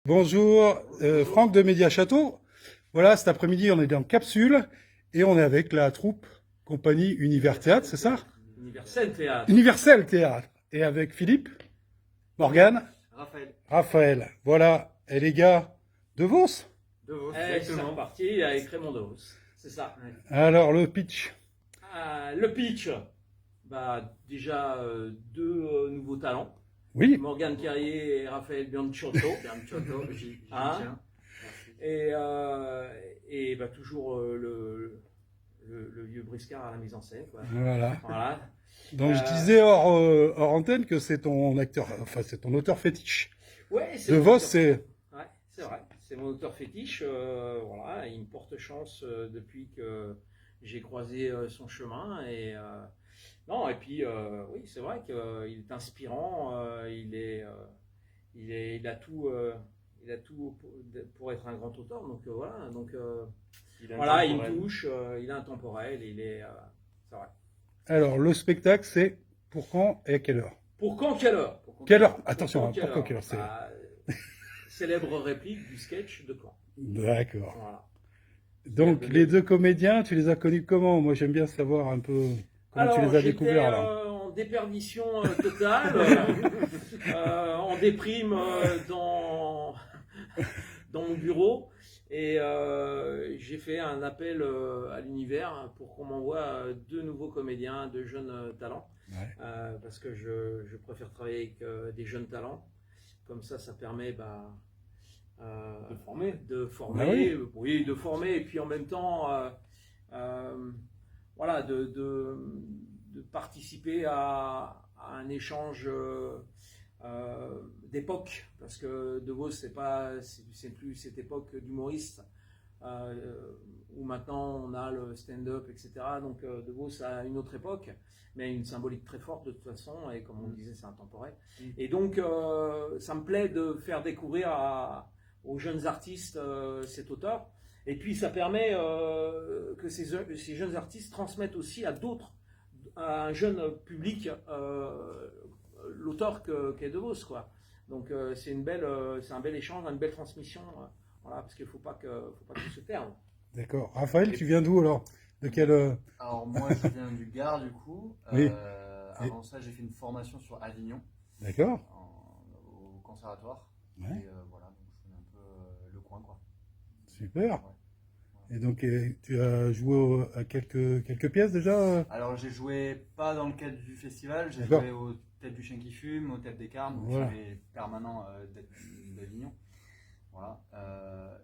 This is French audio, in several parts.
Bonjour, Franck de Média Château. Voilà, cet après-midi, on est en capsule et on est avec la troupe compagnie Univers Théâtre, c'est ça? Universel Théâtre. Universel Théâtre. Et avec Philippe, Morgane, Raphaël. Raphaël. Voilà. Et les gars de Vos. De Vos, C'est exactement. reparti avec Raymond Devos. C'est ça. Alors, le pitch. Le pitch. Déjà deux nouveaux talents. Oui. Morgane Carrier et Raphaël Bianciotto. Bianciotto, j'y Hein tiens. Et toujours le vieux briscard à la mise en scène. Quoi. Voilà. Voilà. Donc, je disais hors antenne que c'est ton acteur, enfin, c'est ton auteur fétiche. Ouais, De Vos, c'est. Ouais, c'est vrai. C'est mon auteur fétiche. Voilà, il me porte chance depuis que j'ai croisé son chemin. Non, et puis, oui, c'est vrai qu'il est inspirant. Il a tout. Il a tout pour être un grand auteur. Donc voilà. Donc voilà, il me touche. Il est intemporel. C'est vrai. Alors, le spectacle, c'est pour quand et à quelle heure? Pour quand, quelle heure? Quelle heure? Attention, Pour pourquoi quelle heure c'est? Célèbre réplique du sketch de Caen. D'accord. Voilà. Donc, les deux comédiens, tu les as connus comment? Moi, j'aime bien savoir un peu comment tu les as découverts, là. En déperdition totale, en déprime dans mon bureau. Et j'ai fait un appel à l'univers pour qu'on m'envoie deux nouveaux comédiens, deux jeunes talents. Ouais. Parce que je préfère travailler avec des jeunes talents. Comme ça permet de former, Ah oui. oui, de former, et puis en même temps, voilà, de participer à un échange d'époque, parce que De Vos, c'est plus cette époque d'humoriste où maintenant on a le stand-up, etc. Donc De Vos a une autre époque, mais une symbolique très forte de toute façon, et comme on disait, c'est intemporel. Et donc ça me plaît de faire découvrir aux jeunes artistes cet auteur, et puis ça permet que ces jeunes artistes transmettent aussi à un jeune public l'auteur qu'est De Vos, quoi. Donc c'est un bel échange, une belle transmission, voilà, parce qu'il faut pas que tout se perde. D'accord. Raphaël, tu viens d'où alors? De quel. Alors moi je viens du Gard du coup. Oui. Avant ça j'ai fait une formation sur Avignon D'accord. au conservatoire. Ouais. Et voilà, donc je connais un peu le coin quoi. Super. Ouais. Et donc, tu as joué à quelques pièces déjà? Alors j'ai joué pas dans le cadre du festival, j'ai D'accord. joué au Tête du Chien qui fume, au Tête des Carmes, donc Voilà. j'avais permanent d'Avignon. Voilà.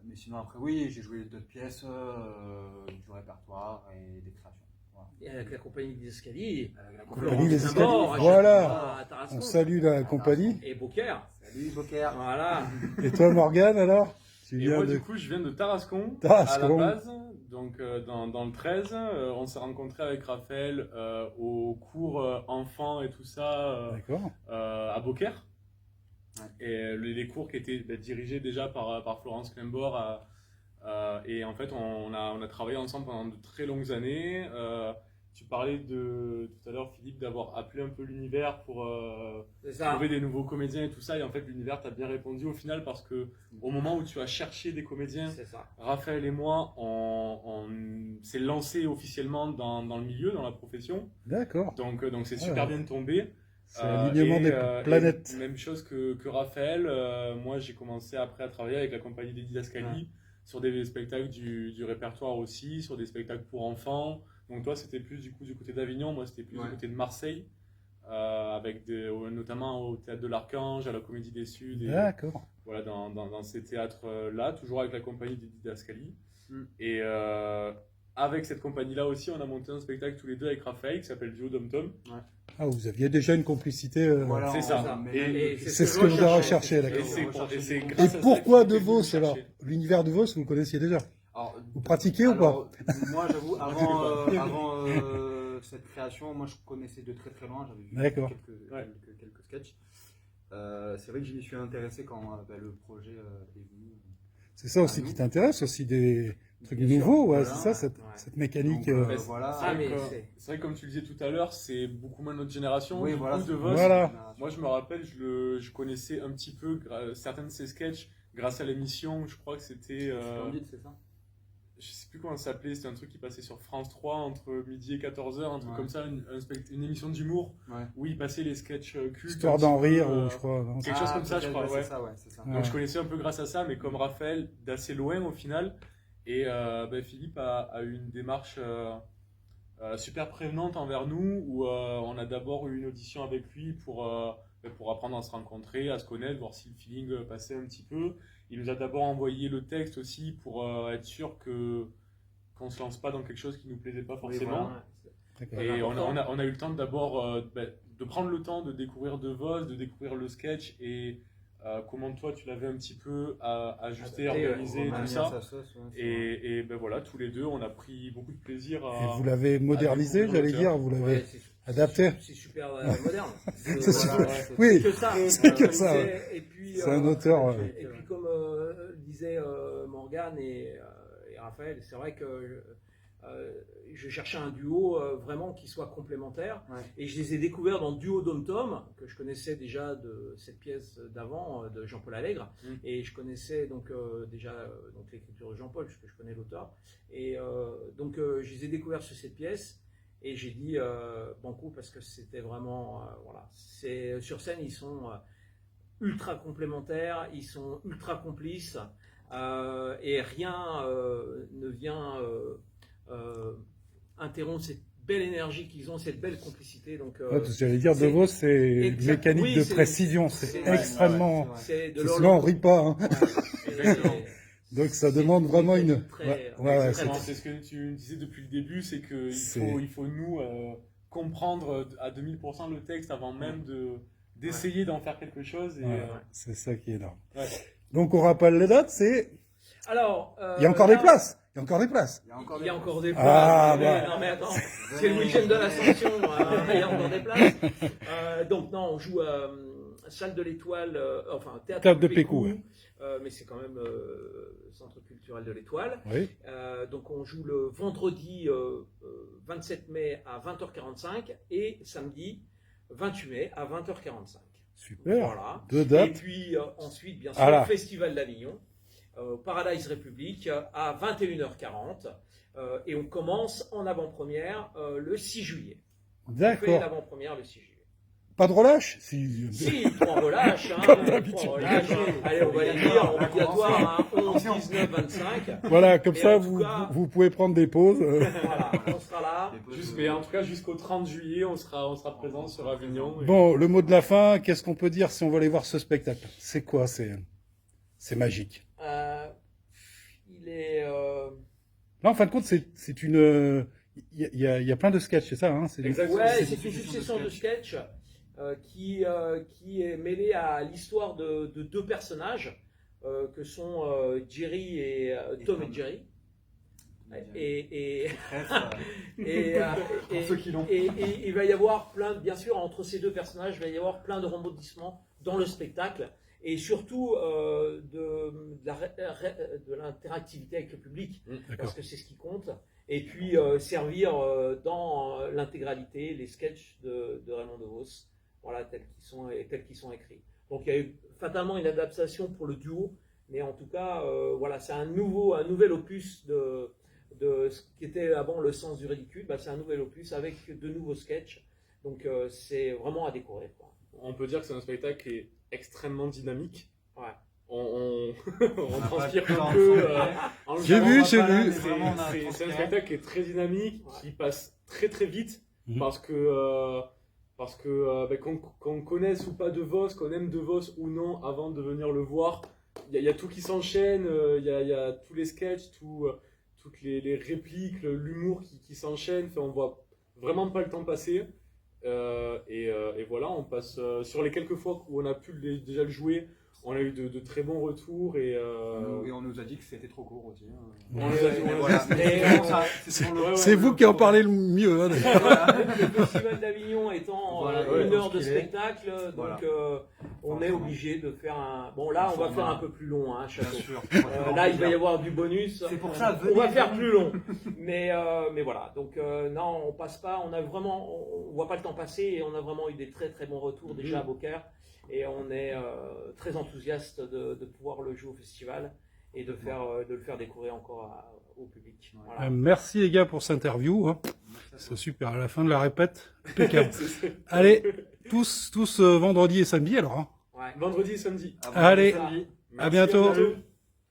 Mais sinon après oui, j'ai joué d'autres pièces, du répertoire et des créations. Voilà. Et avec la compagnie des escaliers, Compagnie des Florence Gainsbourg, Escaliers. Voilà. à Tarascon. On salue la compagnie. Et Beaucaire. Salut Beaucaire. Voilà. Et toi, Morgane, alors? Tu Et viens moi, de. du coup, je viens de Tarascon, Tarascon. à la base, donc dans le 13. On s'est rencontrés avec Raphaël au cours enfants et tout ça D'accord. à Beaucaire. Ouais. Et les cours qui étaient dirigés déjà par Florence Gainsbourg. Et en fait, on a travaillé ensemble pendant de très longues années. Tu parlais tout à l'heure, Philippe, d'avoir appelé un peu l'univers pour C'est ça. trouver des nouveaux comédiens et tout ça. Et en fait, l'univers t'a bien répondu au final, parce que au moment où tu as cherché des comédiens, C'est ça. Raphaël et moi, on s'est lancé officiellement dans le milieu, dans la profession. D'accord. Donc c'est Ouais. super bien tombé. C'est l'alignement des planètes. Et même chose que Raphaël. Moi, j'ai commencé après à travailler avec la compagnie des Didascalies sur des spectacles du répertoire aussi, sur des spectacles pour enfants. Donc toi, c'était plus du côté d'Avignon, moi c'était plus du côté de Marseille, avec notamment au Théâtre de l'Archange, à la Comédie des Suds, et D'accord. voilà, dans ces théâtres-là, toujours avec la compagnie des Didascalies. Et avec cette compagnie-là aussi, on a monté un spectacle tous les deux avec Raphaël qui s'appelle Duo Dom Tom. Ah, vous aviez déjà une complicité. Voilà, c'est ça. Et c'est ce que vous avez recherché, d'accord. Et pourquoi De Vos alors? L'univers De Vos, vous le connaissiez déjà? Alors, Vous pratiquez ou pas? Moi j'avoue, avant cette création, moi je connaissais de très très loin, j'avais vu D'accord. quelques sketchs. C'est vrai que j'y suis intéressé quand le projet est venu. C'est ça aussi qui t'intéresse, aussi des trucs Bien sûr, nouveaux, ouais, voilà. c'est ça, cette mécanique. Donc, Voilà. Ah, mais C'est vrai que comme tu le disais tout à l'heure, c'est beaucoup moins notre génération. Oui, Du voilà. coup, De Vos, Voilà. moi je me rappelle, je connaissais un petit peu certains de ses sketchs grâce à l'émission, je crois que c'était... Splendide, c'est ça? je sais plus comment ça s'appelait, c'était un truc qui passait sur France 3 entre midi et 14h, un truc Ouais. comme ça, une émission d'humour Ouais. où il passait les sketchs cultes. Histoire un petit d'en peu, rire, je crois. non quelque chose comme ça, je peut-être, crois, ouais. C'est ça, ouais, c'est ça. Ouais. Donc je connaissais un peu grâce à ça, mais comme Raphaël, d'assez loin au final. Et Philippe a eu une démarche super prévenante envers nous, où on a d'abord eu une audition avec lui pour apprendre à se rencontrer, à se connaître, voir si le feeling passait un petit peu. Il nous a d'abord envoyé le texte aussi pour être sûr qu'on ne se lance pas dans quelque chose qui ne nous plaisait pas Oui, forcément. voilà. D'accord. Et on a eu le temps d'abord de prendre le temps de découvrir De Vos, de découvrir le sketch et comment toi tu l'avais un petit peu ajusté, organisé, On a tout mis ça. sa sauce, ouais, c'est vrai. Et voilà, tous les deux, on a pris beaucoup de plaisir Et à. vous l'avez modernisé, découvrir j'allais l'auteur. dire, vous l'avez Ouais, adapté. C'est super moderne. C'est super. Voilà, ouais, Oui, C'est que ça. c'est que Comme ça, disait, et puis, c'est un auteur. Et puis comme disaient Morgane et Raphaël, c'est vrai que je cherchais un duo vraiment qui soit complémentaire. Ouais. Et je les ai découverts dans le duo Dom Tom, que je connaissais déjà de cette pièce d'avant, de Jean-Paul Allègre. Mm. Et je connaissais donc déjà donc l'écriture de Jean-Paul, puisque je connais l'auteur. Et donc je les ai découverts sur cette pièce. Et j'ai dit banco parce que c'était vraiment voilà. C'est sur scène ils sont ultra complémentaires, ils sont ultra complices et rien ne vient interrompre cette belle énergie qu'ils ont, cette belle complicité. Donc Ouais, parce que j'allais dire, De Vos, c'est une exact. mécanique Oui, de c'est- précision, c'est- c'est ouais, extrêmement. ouais, c'est de Parce que Sinon, on rit pas. Hein. Ouais. Donc ça C'est demande vraiment une. très- Ouais, très- ouais, très c'est- bon. C'est ce que tu me disais depuis le début, c'est qu'il C'est- il faut nous comprendre à 2000% le texte avant même d'essayer d'en faire quelque chose. Et, Ouais. C'est ça qui est énorme. ouais. Donc on rappelle les dates, c'est. Alors, Il y a encore là, des places. Il y a encore des places. Il y a encore Il y a des encore des places. Ah, mais, bah. non, mais attends, c'est le week-end de l'Ascension, il y a encore des places. Donc, non, on joue à Salle de l'Étoile, enfin, Théâtre de Pécou, ouais. mais c'est quand même Centre culturel de l'Étoile. Oui. Donc, on joue le vendredi 27 mai à 20h45 et samedi 28 mai à 20h45. Super. Voilà. Deux Et dates. puis ensuite, bien sûr, Ah là. le Festival d'Avignon, Paradise République, à 21h40. Et on commence en avant-première le 6 juillet. On fait D'accord. l'avant-première le 6 juillet. Pas de relâche si... Si, 3 relâches. Hein, Comme 3 d'habitude. relâches. Allez, on va les dire obligatoire, hein, 11, 19, 25. Voilà, comme Mais ça, en tout cas- vous pouvez prendre des pauses. Voilà, on sera là. Mais en tout cas, jusqu'au 30 juillet, on sera présent sur Avignon. Et- Bon, le mot de la fin, qu'est-ce qu'on peut dire si on veut aller voir ce spectacle? C'est quoi? C'est magique. Il est... Là, en fin de compte, c'est une... Il y a plein de sketchs, c'est ça, hein? C'est Exactement. Ouais, C'est c'est une succession de sketchs qui est mêlée à l'histoire de deux personnages que sont Jerry et Tom et Jerry. Et Pour ceux qui l'ont. et il va y avoir plein, bien sûr, entre ces deux personnages, il va y avoir plein de rebondissements dans le spectacle et surtout de l'interactivité avec le public, parce que c'est ce qui compte. Et puis servir dans l'intégralité les sketchs de Raymond DeVos, voilà, tels qu'ils sont écrits. Donc il y a eu fatalement une adaptation pour le duo, mais en tout cas, voilà, c'est un nouvel opus de ce qui était avant le sens du ridicule. Bah, c'est un nouvel opus avec de nouveaux sketchs. Donc c'est vraiment à découvrir, quoi. On peut dire que c'est un spectacle qui est extrêmement dynamique. Ouais. On n'a transpire pas le temps un peu. de en le J'ai regardant. vu, j'ai pas là, vu. mais vraiment, on a C'est un transpiré. spectacle qui est très dynamique, qui passe très très vite, Mhm. parce que qu'on connaisse ou pas De Vos, qu'on aime De Vos ou non avant de venir le voir, il y a tout qui s'enchaîne, il y a tous les sketchs, toutes les répliques, l'humour qui s'enchaîne, on voit vraiment pas le temps passer. Et voilà, on passe sur les quelques fois où on a pu déjà le jouer, on a eu de très bons retours et on nous a dit que c'était trop court aussi. hein. on les a dit- Mais on voilà. les a dit- Mais bon, ça, c'est pour le- C'est vous qui en parlez le mieux, hein, d'ailleurs. Le Festival d'Avignon étant Voilà, une ouais, heure de ce qu'il est. spectacle, donc Voilà. on est obligé de faire un... Bon là, on va faire un peu plus long, hein, Bien Château. sûr. Là, il va y avoir du bonus. C'est pour ça, On va venez, faire venez. plus long. Mais voilà. Donc, non, on passe pas. On voit pas le temps passer et on a vraiment eu des très très bons retours déjà à Beaucaire. Et on est très enthousiaste de pouvoir le jouer au festival et de le faire découvrir encore au public. Voilà. Merci les gars pour cette interview. Hein. C'est super. À la fin de la répète, impeccable. Allez, tous vendredi et samedi alors. Hein. Ouais. Vendredi et samedi. Allez, Samedi. à bientôt. bientôt.